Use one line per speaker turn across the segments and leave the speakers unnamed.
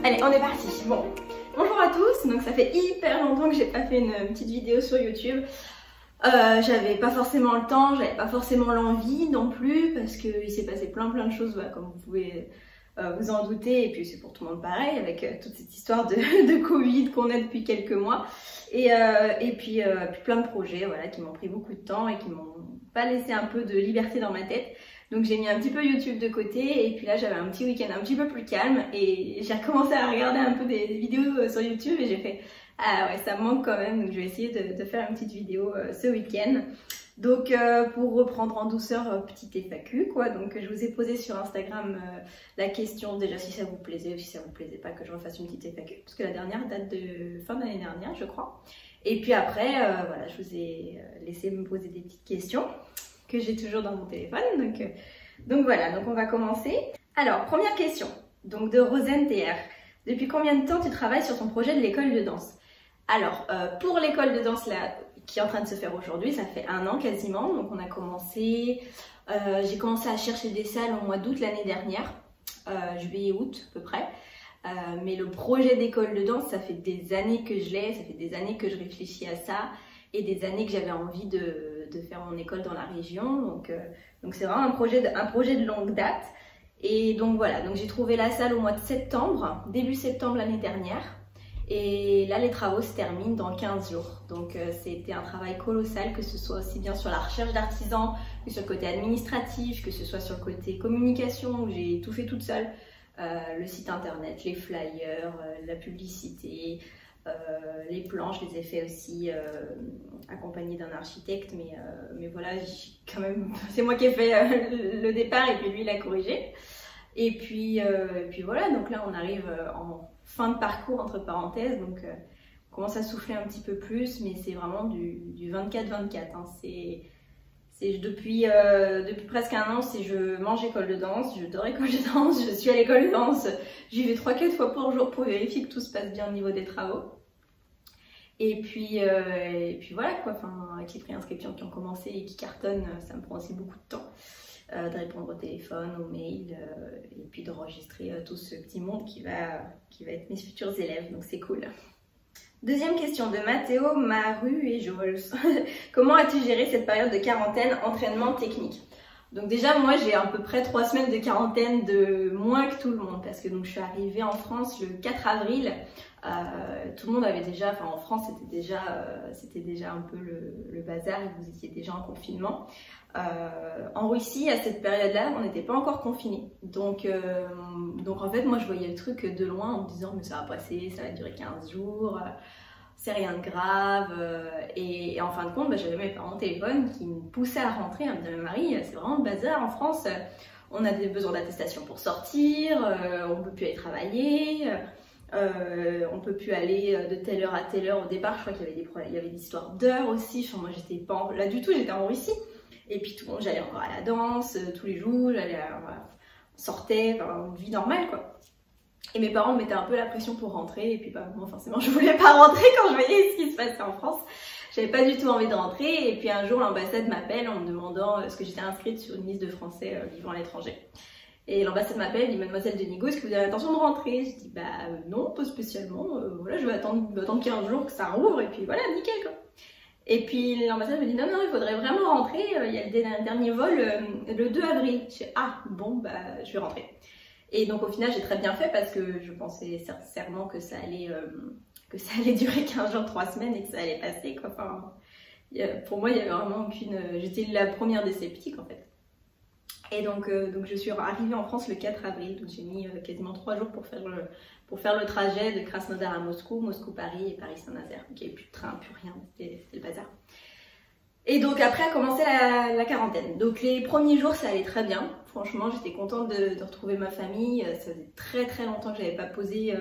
Allez, on est parti. Bon, bonjour à tous. Donc ça fait hyper longtemps que j'ai pas fait une petite vidéo sur YouTube. J'avais pas forcément le temps, j'avais pas forcément l'envie non plus parce qu'il s'est passé plein de choses, voilà, comme vous pouvez vous en douter, et puis c'est pour tout le monde pareil avec toute cette histoire de Covid qu'on a depuis quelques mois, et puis plein de projets, voilà, qui m'ont pris beaucoup de temps et qui m'ont pas laissé un peu de liberté dans ma tête. Donc j'ai mis un petit peu YouTube de côté, et puis là j'avais un petit week-end un petit peu plus calme et j'ai recommencé à regarder un peu des vidéos sur YouTube et j'ai fait ah ouais, ça me manque quand même, donc je vais essayer de faire une petite vidéo ce week-end. Donc pour reprendre en douceur, petite FAQ quoi, donc je vous ai posé sur Instagram la question déjà si ça vous plaisait ou si ça vous plaisait pas que je refasse une petite FAQ, parce que la dernière date de fin d'année dernière je crois. Et puis après voilà, je vous ai laissé me poser des petites questions que j'ai toujours dans mon téléphone, donc voilà, donc on va commencer. Alors première question, donc de Rosen TR. Depuis combien de temps tu travailles sur ton projet de l'école de danse? Alors, pour l'école de danse là, qui est en train de se faire aujourd'hui, ça fait 1 an quasiment. Donc on a commencé, j'ai commencé à chercher des salles au mois d'août l'année dernière, juillet-août à peu près. Mais le projet d'école de danse, ça fait des années que je l'ai, ça fait des années que je réfléchis à ça et des années que j'avais envie de faire mon école dans la région. Donc c'est vraiment un projet de longue date. Et donc voilà, donc j'ai trouvé la salle au mois de septembre, début septembre l'année dernière. Et là, les travaux se terminent dans 15 jours. Donc c'était un travail colossal, que ce soit aussi bien sur la recherche d'artisans, que sur le côté administratif, que ce soit sur le côté communication, où j'ai tout fait toute seule. Le site internet, les flyers, la publicité, les plans, je les ai fait aussi accompagnée d'un architecte. Mais voilà, quand même, c'est moi qui ai fait le départ et puis lui, il a corrigé. Et puis voilà, donc là, on arrive en fin de parcours entre parenthèses, donc on commence à souffler un petit peu plus, mais c'est vraiment du 24-24. Hein. Depuis presque 1 an, je mange école de danse, je dors école de danse, je suis à l'école de danse, j'y vais 3-4 fois par jour pour vérifier que tout se passe bien au niveau des travaux. Et puis voilà quoi, enfin, avec les préinscriptions qui ont commencé et qui cartonnent, ça me prend aussi beaucoup de temps. De répondre au téléphone, aux mails, et puis d'enregistrer tout ce petit monde qui va être mes futurs élèves, donc c'est cool. Deuxième question de Mathéo, Maru et Jols. Comment as-tu géré cette période de quarantaine, entraînement technique? Donc déjà, moi j'ai à peu près 3 semaines de quarantaine de moins que tout le monde, parce que donc, je suis arrivée en France le 4 avril. Tout le monde avait déjà, enfin en France c'était déjà un peu le bazar, et vous étiez déjà en confinement. En Russie, à cette période-là, on n'était pas encore confinés. Donc en fait, moi je voyais le truc de loin en me disant mais ça va passer, ça va durer 15 jours, c'est rien de grave. Et en fin de compte, j'avais mes parents au téléphone qui me poussaient à rentrer, à me dire Marie, c'est vraiment le bazar en France, on a des besoins d'attestation pour sortir, on peut plus aller travailler. On peut plus aller de telle heure à telle heure. Au départ, je crois qu'il y avait des problèmes, il y avait des histoires d'heures aussi. Enfin, moi, j'étais pas là du tout, j'étais en Russie. Et puis tout le monde, j'allais encore à la danse tous les jours, voilà, sortais, enfin, une vie normale quoi. Et mes parents me mettaient un peu la pression pour rentrer. Et puis moi, forcément, je voulais pas rentrer quand je voyais ce qui se passait en France. J'avais pas du tout envie de rentrer. Et puis un jour, l'ambassade m'appelle en me demandant ce que j'étais inscrite sur une liste de Français vivant à l'étranger. Et l'ambassade m'appelle, dit Mademoiselle Denigo, est-ce que vous avez l'intention de rentrer? Je dis non, pas spécialement, voilà, je vais attendre 15 jours que ça rouvre et puis voilà, nickel quoi. Et puis l'ambassade me dit non, il faudrait vraiment rentrer, il y a le dernier vol le 2 avril. Je dis ah bon, je vais rentrer. Et donc au final j'ai très bien fait parce que je pensais sincèrement que ça allait durer 15 jours, 3 semaines et que ça allait passer quoi. Enfin, pour moi il y avait vraiment aucune... J'étais la première des sceptiques en fait. Et donc je suis arrivée en France le 4 avril, donc j'ai mis quasiment 3 jours pour faire le trajet de Krasnodar à Moscou, Moscou-Paris et Paris-Saint-Nazaire. Donc il n'y avait plus de train, plus rien, c'était le bazar. Et donc après a commencé la quarantaine. Donc les premiers jours ça allait très bien, franchement j'étais contente de retrouver ma famille. Ça faisait très longtemps que j'avais pas posé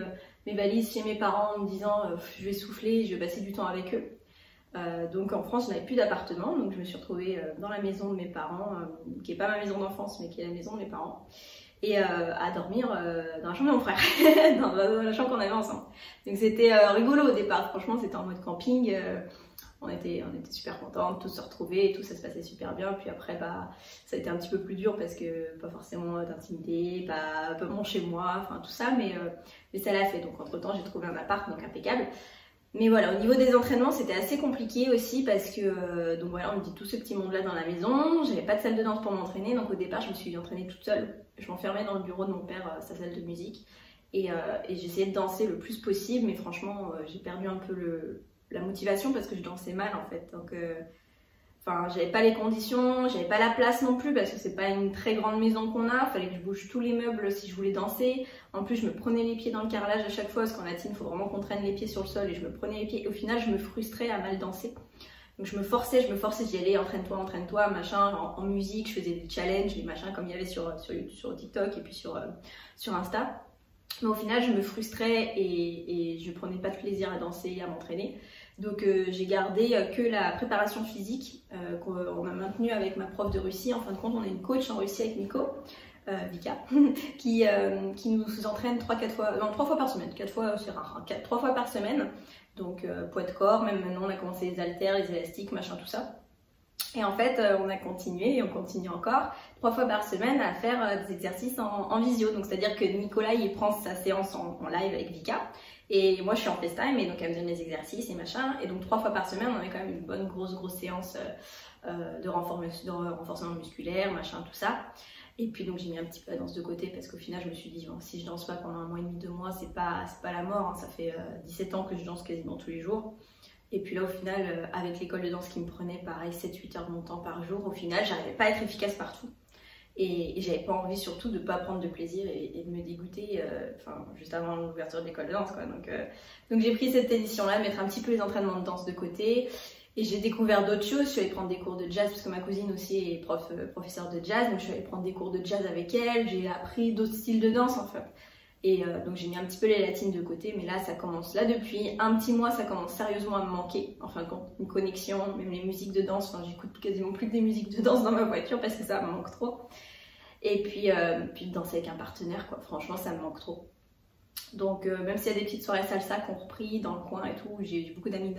mes valises chez mes parents en me disant je vais souffler, je vais passer du temps avec eux. Donc en France, je n'avais plus d'appartement, donc je me suis retrouvée dans la maison de mes parents, qui n'est pas ma maison d'enfance, mais qui est la maison de mes parents, et à dormir dans la chambre de mon frère, dans la chambre qu'on avait ensemble. Donc c'était rigolo au départ, franchement c'était en mode camping, on était super contentes, tous se retrouver et tout, ça se passait super bien. Puis après, bah, ça a été un petit peu plus dur parce que pas forcément d'intimité, pas bon chez moi, enfin tout ça, mais ça l'a fait. Donc entre temps, j'ai trouvé un appart, donc impeccable. Mais voilà, au niveau des entraînements, c'était assez compliqué aussi parce que, donc voilà, on me dit tout ce petit monde-là dans la maison, j'avais pas de salle de danse pour m'entraîner, donc au départ, je me suis entraînée toute seule. Je m'enfermais dans le bureau de mon père, sa salle de musique, et j'essayais de danser le plus possible, mais franchement, j'ai perdu un peu la motivation parce que je dansais mal en fait. Donc, enfin, j'avais pas les conditions, j'avais pas la place non plus parce que c'est pas une très grande maison qu'on a. Fallait que je bouge tous les meubles si je voulais danser. En plus, je me prenais les pieds dans le carrelage à chaque fois parce qu'en latine, il faut vraiment qu'on traîne les pieds sur le sol et je me prenais les pieds. Et au final, je me frustrais à mal danser. Donc je me forçais d'y aller, entraîne-toi, machin, en musique. Je faisais des challenges, des machins comme il y avait sur TikTok et puis sur Insta. Mais au final, je me frustrais et je prenais pas de plaisir à danser, à m'entraîner. Donc j'ai gardé que la préparation physique qu'on a maintenue avec ma prof de Russie. En fin de compte, on a une coach en Russie avec Nico, Vika, qui nous entraîne 3 fois par semaine. 4 fois, c'est rare, hein, 3 fois par semaine. Donc poids de corps, même maintenant on a commencé les haltères, les élastiques, machin, tout ça. Et en fait, on a continué et on continue encore 3 fois par semaine à faire des exercices en visio. Donc c'est-à-dire que Nicolas, il prend sa séance en live avec Vika. Et moi, je suis en FaceTime et donc elle me donne les exercices et machin. Et donc 3 fois par semaine, on avait quand même une bonne grosse séance de renforcement musculaire, machin, tout ça. Et puis donc j'ai mis un petit peu la danse de côté parce qu'au final, je me suis dit, bon, si je danse pas pendant 1 mois et demi, 2 mois, c'est pas la mort. Hein. Ça fait 17 ans que je danse quasiment tous les jours. Et puis là, au final, avec l'école de danse qui me prenait, pareil, 7-8 heures de mon temps par jour, au final, j'arrivais pas à être efficace partout. Et j'avais pas envie surtout de pas prendre de plaisir et de me dégoûter juste avant l'ouverture de l'école de danse, quoi. Donc j'ai pris cette édition-là, mettre un petit peu les entraînements de danse de côté. Et j'ai découvert d'autres choses. Je suis allée prendre des cours de jazz parce que ma cousine aussi est professeure de jazz. Donc je suis allée prendre des cours de jazz avec elle. J'ai appris d'autres styles de danse en fait. Et donc j'ai mis un petit peu les latines de côté, mais là ça commence, là depuis un petit mois ça commence sérieusement à me manquer, en fin de compte, une connexion, même les musiques de danse, enfin j'écoute quasiment plus que des musiques de danse dans ma voiture parce que ça me manque trop. Et puis de danser avec un partenaire quoi, franchement ça me manque trop. Donc même s'il y a des petites soirées salsa qu'on repris dans le coin et tout, j'ai beaucoup d'amis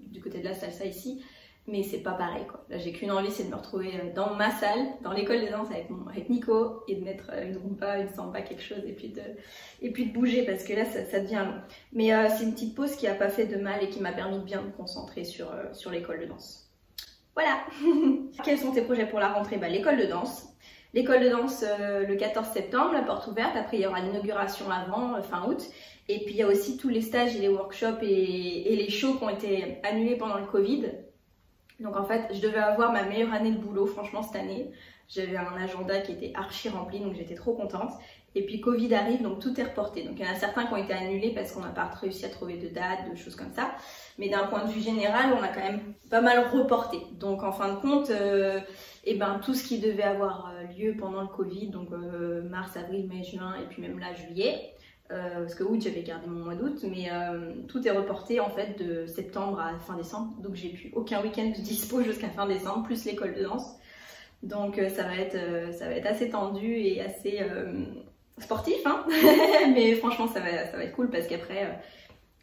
du côté de la salsa ici, mais c'est pas pareil quoi. Là j'ai qu'une envie, c'est de me retrouver dans ma salle, dans l'école de danse avec Nico et de mettre une rumba, une samba, quelque chose et puis de bouger parce que là ça devient long. Mais c'est une petite pause qui a pas fait de mal et qui m'a permis de bien me concentrer sur l'école de danse. Voilà. Quels sont tes projets pour la rentrée? Bah, l'école de danse. L'école de danse le 14 septembre, la porte ouverte. Après il y aura l'inauguration avant, fin août. Et puis il y a aussi tous les stages et les workshops et les shows qui ont été annulés pendant le Covid. Donc en fait, je devais avoir ma meilleure année de boulot, franchement, cette année. J'avais un agenda qui était archi rempli, donc j'étais trop contente. Et puis Covid arrive, donc tout est reporté. Donc il y en a certains qui ont été annulés parce qu'on n'a pas réussi à trouver de date, de choses comme ça. Mais d'un point de vue général, on a quand même pas mal reporté. Donc en fin de compte, tout ce qui devait avoir lieu pendant le Covid, donc mars, avril, mai, juin, et puis même là, juillet, parce que août j'avais gardé mon mois d'août, mais tout est reporté en fait de septembre à fin décembre, donc j'ai plus aucun week-end de dispo jusqu'à fin décembre, plus l'école de danse. Donc ça va être assez tendu et assez sportif, hein. Mais franchement ça va être cool parce qu'après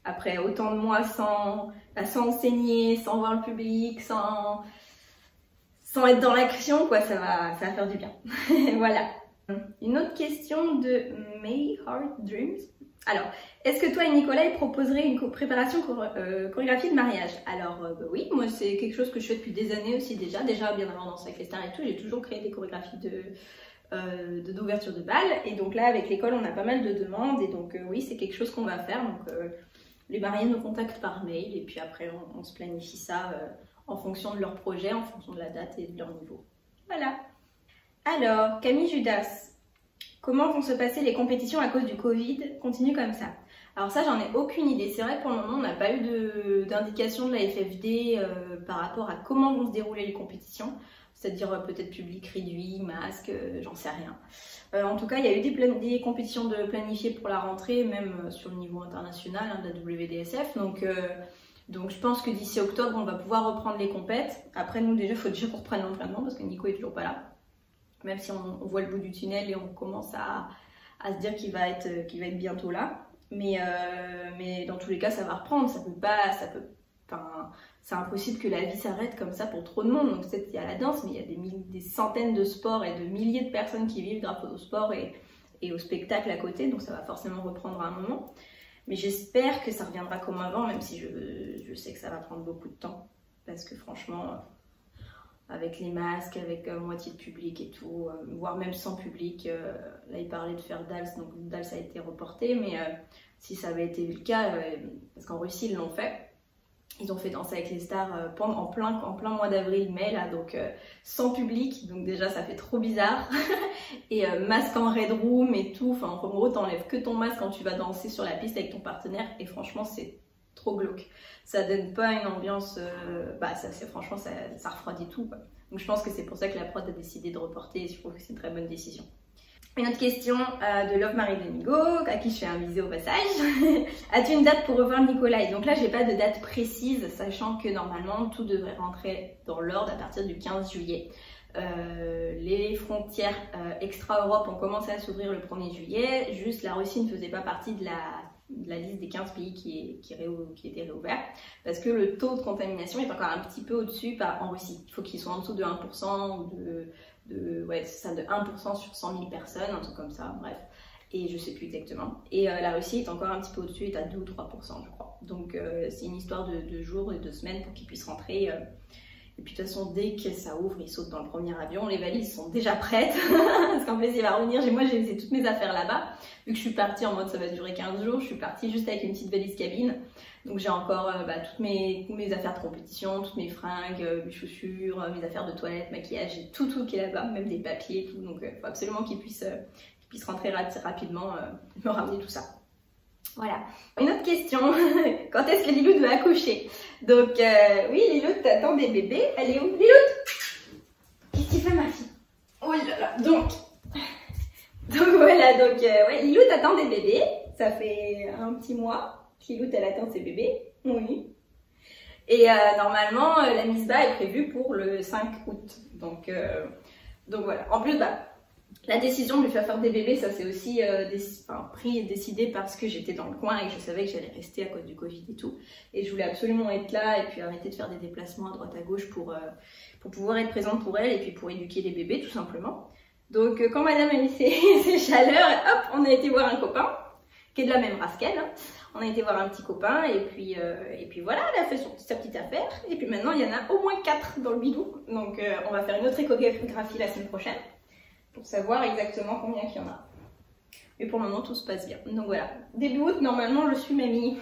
après autant de mois sans enseigner, sans voir le public, sans être dans l'action, quoi, ça va faire du bien. Voilà. Une autre question de May Heart Dreams. Alors, est-ce que toi et Nicolas ils proposeraient une préparation chorégraphie de mariage? Alors bah oui, moi c'est quelque chose que je fais depuis des années aussi déjà bien avant Danse avec les stars et tout, j'ai toujours créé des chorégraphies d'ouverture de bal. Et donc là avec l'école on a pas mal de demandes et donc oui c'est quelque chose qu'on va faire. Donc les mariés nous contactent par mail et puis après on se planifie ça en fonction de leur projet, en fonction de la date et de leur niveau. Voilà. Alors, Camille Judas, comment vont se passer les compétitions à cause du Covid? Continue comme ça. Alors ça, j'en ai aucune idée. C'est vrai que pour le moment, on n'a pas eu d'indication de la FFD par rapport à comment vont se dérouler les compétitions. C'est-à-dire peut-être public réduit, masque, j'en sais rien. En tout cas, il y a eu des compétitions de planifiées pour la rentrée, même sur le niveau international de la WDSF. Donc je pense que d'ici octobre, on va pouvoir reprendre les compètes. Après, nous déjà, il faut déjà qu'on reprenne l'entraînement parce que Nico est toujours pas là. Même si on voit le bout du tunnel et on commence à se dire qu'il va être bientôt là. Mais dans tous les cas, ça va reprendre. c'est impossible que la vie s'arrête comme ça pour trop de monde. Donc peut-être il y a la danse, mais il y a des centaines de sports et de milliers de personnes qui vivent grâce au sport et au spectacle à côté, donc ça va forcément reprendre à un moment. Mais j'espère que ça reviendra comme avant, même si je sais que ça va prendre beaucoup de temps. Parce que franchement, avec les masques, avec moitié de public et tout, voire même sans public, là il parlait de faire Dals, donc Dals a été reporté, mais si ça avait été le cas, parce qu'en Russie ils l'ont fait, ils ont fait Danser avec les stars en plein mois d'avril-mai, là, donc sans public, donc déjà ça fait trop bizarre. Et masque en red room et tout, enfin en gros t'enlèves que ton masque quand tu vas danser sur la piste avec ton partenaire, et franchement c'est trop glauque. Ça donne pas une ambiance, franchement ça refroidit tout, quoi. Donc je pense que c'est pour ça que la prod a décidé de reporter, et je trouve que c'est une très bonne décision. Une autre question de Love Marie Denigo, à qui je fais un bisou au passage. As-tu une date pour revoir Nikolai? Donc là, j'ai pas de date précise, sachant que normalement, tout devrait rentrer dans l'ordre à partir du 15 juillet. Les frontières extra-Europe ont commencé à s'ouvrir le 1er juillet, juste la Russie ne faisait pas partie de la liste des 15 pays qui étaient réouverts, parce que le taux de contamination est encore un petit peu au-dessus en Russie. Il faut qu'il soit en dessous de 1% ou de 1% sur 100 000 personnes, un truc comme ça, bref. Et je sais plus exactement. Et la Russie est encore un petit peu au-dessus, est à 2 ou 3%, je crois. Donc c'est une histoire de jours et de semaines pour qu'ils puissent rentrer. Et puis de toute façon, dès que ça ouvre, ils sautent dans le premier avion. Les valises sont déjà prêtes, parce qu'en plus il va revenir. Moi j'ai laissé toutes mes affaires là-bas. Vu que je suis partie en mode ça va durer 15 jours, je suis partie juste avec une petite valise cabine. Donc j'ai encore toutes mes affaires de compétition, toutes mes fringues, mes chaussures, mes affaires de toilette, maquillage, j'ai tout qui est là-bas, même des papiers et tout. Donc il faut absolument qu'ils puissent rentrer rapidement, me ramener tout ça. Voilà. Une autre question, quand est-ce que Lilou doit accoucher? Donc oui, Lilou t'attends des bébés, elle est où? Lilou, qu'est-ce que tu fais ma fille? Oh là là, donc voilà, ouais, Lilou t'attend des bébés, ça fait un petit mois que Lilou elle attend ses bébés, oui. Et normalement la mise bas est prévue pour le 5 août, donc voilà. En plus la décision de lui faire des bébés, ça c'est aussi pris et décidé parce que j'étais dans le coin et que je savais que j'allais rester à cause du Covid et tout. Et je voulais absolument être là et puis arrêter de faire des déplacements à droite à gauche pour pouvoir être présente pour elle et puis pour éduquer les bébés tout simplement. Donc quand madame a mis ses chaleurs, hop, on a été voir un copain qui est de la même race qu'elle. Hein. On a été voir un petit copain et puis voilà, elle a fait sa petite affaire. Et puis maintenant, il y en a au moins 4 dans le bidou. Donc on va faire une autre échographie la semaine prochaine pour savoir exactement combien qu'il y en a. Et pour le moment, tout se passe bien. Donc voilà, début août, normalement, je suis mamie.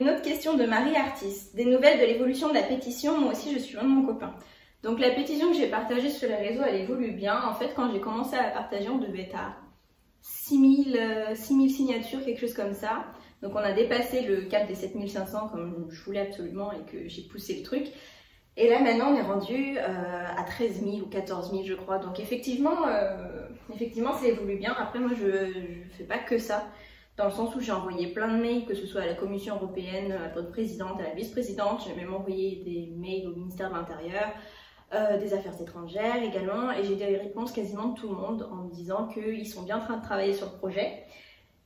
Une autre question de Marie Artis. Des nouvelles de l'évolution de la pétition, moi aussi je suis vraiment mon copain. Donc la pétition que j'ai partagée sur les réseaux, elle évolue bien. En fait, quand j'ai commencé à la partager, on devait être à 6000 signatures, quelque chose comme ça. Donc on a dépassé le cap des 7500 comme je voulais absolument et que j'ai poussé le truc. Et là maintenant on est rendu à 13 000 ou 14 000 je crois. Donc effectivement ça évolue bien. Après moi je fais pas que ça. Dans le sens où j'ai envoyé plein de mails, que ce soit à la Commission européenne, à la présidente, à la vice-présidente. J'ai même envoyé des mails au ministère de l'Intérieur, des Affaires étrangères également. Et j'ai des réponses quasiment de tout le monde en me disant qu'ils sont bien en train de travailler sur le projet.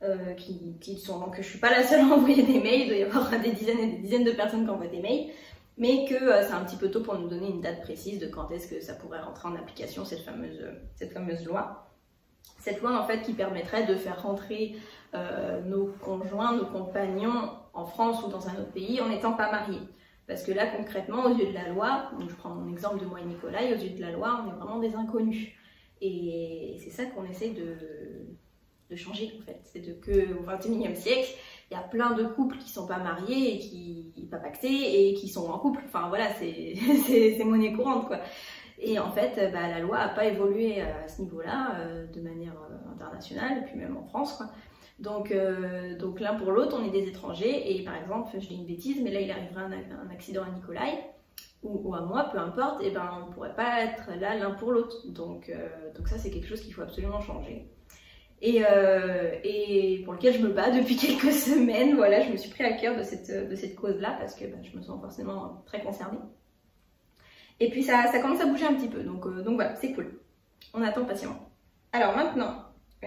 Donc je suis pas la seule à envoyer des mails, il doit y avoir des dizaines et des dizaines de personnes qui envoient des mails. Mais que c'est un petit peu tôt pour nous donner une date précise de quand est-ce que ça pourrait rentrer en application, cette fameuse loi. Cette loi en fait qui permettrait de faire rentrer nos conjoints, nos compagnons en France ou dans un autre pays en n'étant pas mariés. Parce que là concrètement aux yeux de la loi, donc je prends mon exemple de moi et Nikolai, aux yeux de la loi on est vraiment des inconnus. Et c'est ça qu'on essaie de changer en fait. C'est qu'au XXIe siècle, il y a plein de couples qui sont pas mariés et qui pas pactés et qui sont en couple. Enfin voilà, c'est monnaie courante quoi. Et en fait, la loi n'a pas évolué à ce niveau-là de manière internationale, et puis même en France, quoi. Donc l'un pour l'autre, on est des étrangers, et par exemple, je dis une bêtise, mais là il arriverait un accident à Nikolai, ou à moi, peu importe, et on ne pourrait pas être là l'un pour l'autre. Donc ça, c'est quelque chose qu'il faut absolument changer. Et pour lequel je me bats depuis quelques semaines, voilà, je me suis pris à cœur de cette cause-là, parce que je me sens forcément très concernée. Et puis ça commence à bouger un petit peu, donc voilà, c'est cool. On attend patiemment. Alors maintenant,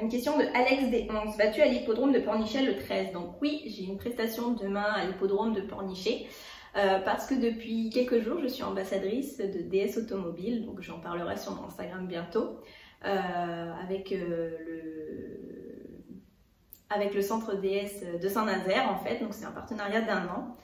une question de Alex D11. Vas-tu à l'hippodrome de Pornichet le 13? Donc oui, j'ai une prestation demain à l'hippodrome de Pornichet. parce que depuis quelques jours, je suis ambassadrice de DS Automobile, donc j'en parlerai sur mon Instagram bientôt, avec le centre DS de Saint-Nazaire en fait, donc c'est un partenariat d'1 an.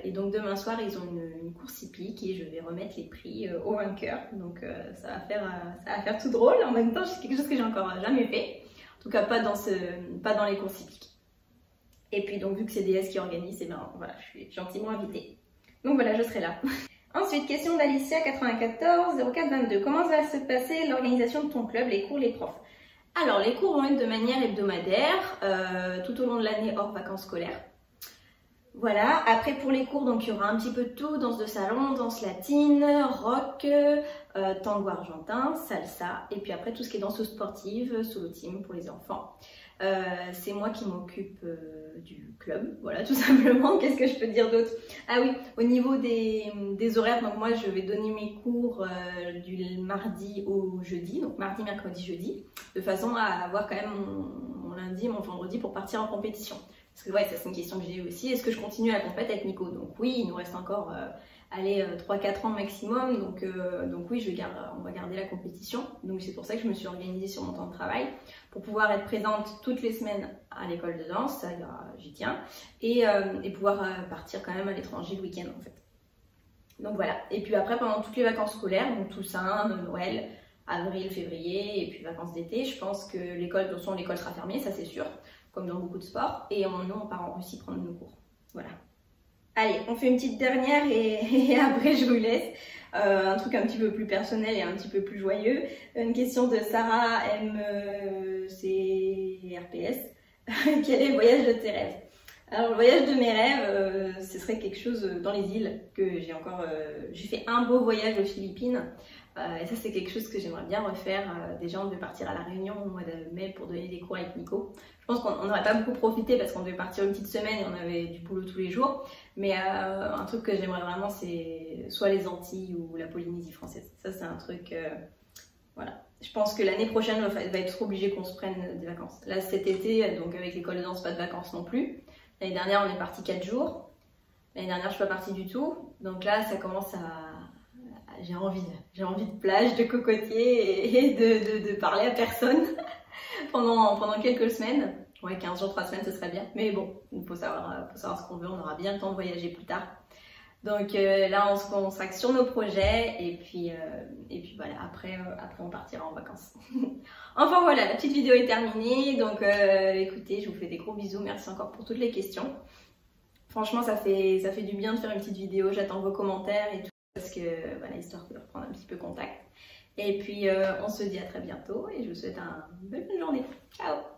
Et donc demain soir, ils ont une course hippique et je vais remettre les prix aux vainqueurs. Donc ça va faire tout drôle. En même temps, c'est quelque chose que j'ai encore jamais fait. En tout cas, pas dans les courses hippiques. Et puis donc vu que c'est DS qui organise, et ben voilà, je suis gentiment invitée. Donc voilà, je serai là. Ensuite, question d'Alicia 94 04 22. Comment va se passer l'organisation de ton club, les cours, les profs? Alors les cours vont être de manière hebdomadaire, tout au long de l'année hors vacances scolaires. Voilà, après pour les cours, donc il y aura un petit peu de tout, danse de salon, danse latine, rock, tango argentin, salsa, et puis après tout ce qui est danse sportive, solo team pour les enfants. C'est moi qui m'occupe du club, voilà tout simplement. Qu'est-ce que je peux dire d'autre? Ah oui, au niveau des horaires, donc moi je vais donner mes cours du mardi au jeudi, donc mardi, mercredi, jeudi, de façon à avoir quand même mon lundi et mon vendredi pour partir en compétition. Parce que ouais, ça c'est une question que j'ai eu aussi. Est-ce que je continue la compète avec Nico? Donc oui, il nous reste encore 3-4 ans maximum. Donc oui, on va garder la compétition. Donc c'est pour ça que je me suis organisée sur mon temps de travail pour pouvoir être présente toutes les semaines à l'école de danse, ça j'y tiens, et pouvoir partir quand même à l'étranger le week-end en fait. Donc voilà. Et puis après, pendant toutes les vacances scolaires, donc Toussaint, Noël, avril, février, et puis vacances d'été, je pense que l'école sera fermée, ça c'est sûr, comme dans beaucoup de sports, et nous on part en Russie prendre nos cours. Voilà. Allez, on fait une petite dernière et après je vous laisse. Un truc un petit peu plus personnel et un petit peu plus joyeux. Une question de Sarah MCRPS. Quel est le voyage de tes rêves? Alors le voyage de mes rêves, ce serait quelque chose dans les îles que j'ai fait un beau voyage aux Philippines. Et ça c'est quelque chose que j'aimerais bien refaire. Déjà on devait partir à la Réunion au mois de mai pour donner des cours avec Nico. Je pense qu'on n'aurait pas beaucoup profité parce qu'on devait partir une petite semaine et on avait du boulot tous les jours. Mais un truc que j'aimerais vraiment, c'est soit les Antilles ou la Polynésie française. Ça c'est un truc, voilà. Je pense que l'année prochaine va être obligé qu'on se prenne des vacances. Là cet été, donc avec l'école de danse, pas de vacances non plus. L'année dernière on est parti 4 jours. L'année dernière je suis pas partie du tout. Donc là ça commence j'ai envie de plage, de cocotier et de parler à personne pendant quelques semaines. Ouais, 15 jours, 3 semaines, ce serait bien. Mais bon, il faut savoir ce qu'on veut. On aura bien le temps de voyager plus tard. Donc là, on se consacre sur nos projets et puis voilà, après on partira en vacances. Enfin voilà, la petite vidéo est terminée. Donc écoutez, je vous fais des gros bisous. Merci encore pour toutes les questions. Franchement, ça fait du bien de faire une petite vidéo. J'attends vos commentaires et tout. Parce que voilà, histoire de reprendre un petit peu contact. Et puis on se dit à très bientôt et je vous souhaite une bonne journée. Ciao!